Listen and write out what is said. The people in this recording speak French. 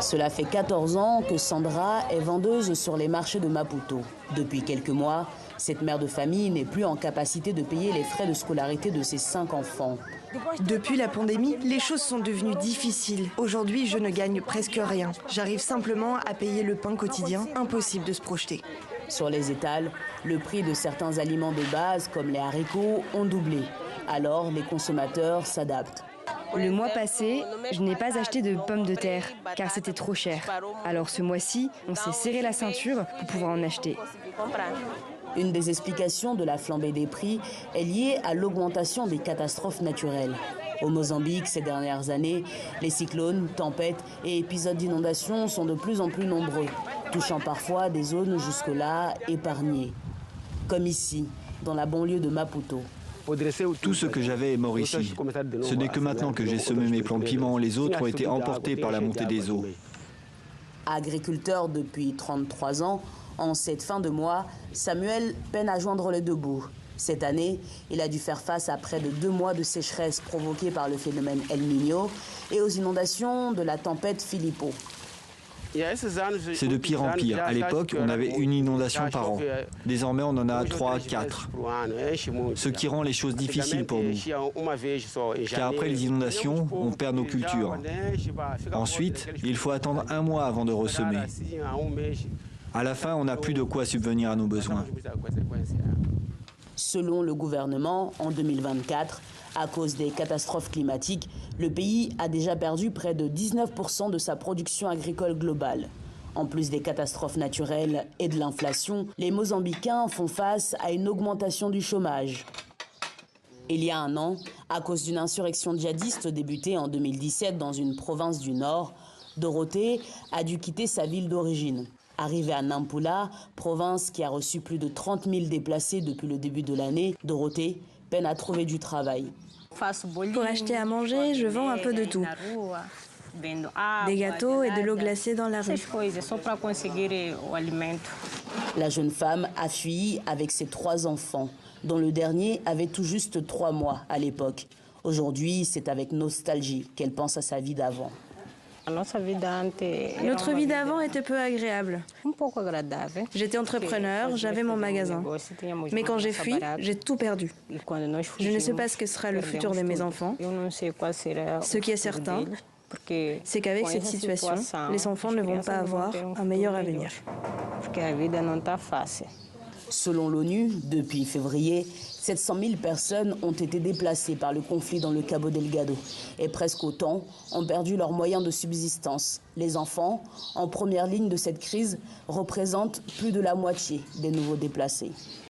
Cela fait 14 ans que Sandra est vendeuse sur les marchés de Maputo. Depuis quelques mois, cette mère de famille n'est plus en capacité de payer les frais de scolarité de ses 5 enfants. Depuis la pandémie, les choses sont devenues difficiles. Aujourd'hui, je ne gagne presque rien. J'arrive simplement à payer le pain quotidien, impossible de se projeter. Sur les étals, le prix de certains aliments de base, comme les haricots, ont doublé. Alors, les consommateurs s'adaptent. Le mois passé, je n'ai pas acheté de pommes de terre, car c'était trop cher. Alors ce mois-ci, on s'est serré la ceinture pour pouvoir en acheter. Une des explications de la flambée des prix est liée à l'augmentation des catastrophes naturelles. Au Mozambique, ces dernières années, les cyclones, tempêtes et épisodes d'inondation sont de plus en plus nombreux, touchant parfois des zones jusque-là épargnées. Comme ici, dans la banlieue de Maputo. Tout ce que j'avais est mort ici. Ce n'est que maintenant que j'ai semé mes plants de piment, les autres ont été emportés par la montée des eaux. Agriculteur depuis 33 ans, en cette fin de mois, Samuel peine à joindre les deux bouts. Cette année, il a dû faire face à près de 2 mois de sécheresse provoquée par le phénomène El Niño et aux inondations de la tempête Filippo. C'est de pire en pire. À l'époque, on avait une inondation par an. Désormais, on en a 3, 4. Ce qui rend les choses difficiles pour nous. Car après les inondations, on perd nos cultures. Ensuite, il faut attendre 1 mois avant de ressemer. À la fin, on n'a plus de quoi subvenir à nos besoins. Selon le gouvernement, en 2024, à cause des catastrophes climatiques, le pays a déjà perdu près de 19% de sa production agricole globale. En plus des catastrophes naturelles et de l'inflation, les Mozambicains font face à une augmentation du chômage. Il y a 1 an, à cause d'une insurrection djihadiste débutée en 2017 dans une province du Nord, Dorothée a dû quitter sa ville d'origine. Arrivée à Nampula, province qui a reçu plus de 30 000 déplacés depuis le début de l'année, Dorothée peine à trouver du travail. Pour acheter à manger, je vends un peu de tout. Des gâteaux et de l'eau glacée dans la rue. La jeune femme a fui avec ses 3 enfants, dont le dernier avait tout juste 3 mois à l'époque. Aujourd'hui, c'est avec nostalgie qu'elle pense à sa vie d'avant. Notre vie d'avant était peu agréable. J'étais entrepreneur, j'avais mon magasin. Mais quand j'ai fui, j'ai tout perdu. Je ne sais pas ce que sera le futur de mes enfants. Ce qui est certain, c'est qu'avec cette situation, les enfants ne vont pas avoir un meilleur avenir. Selon l'ONU, depuis février, 700 000 personnes ont été déplacées par le conflit dans le Cabo Delgado et presque autant ont perdu leurs moyens de subsistance. Les enfants, en première ligne de cette crise, représentent plus de la moitié des nouveaux déplacés.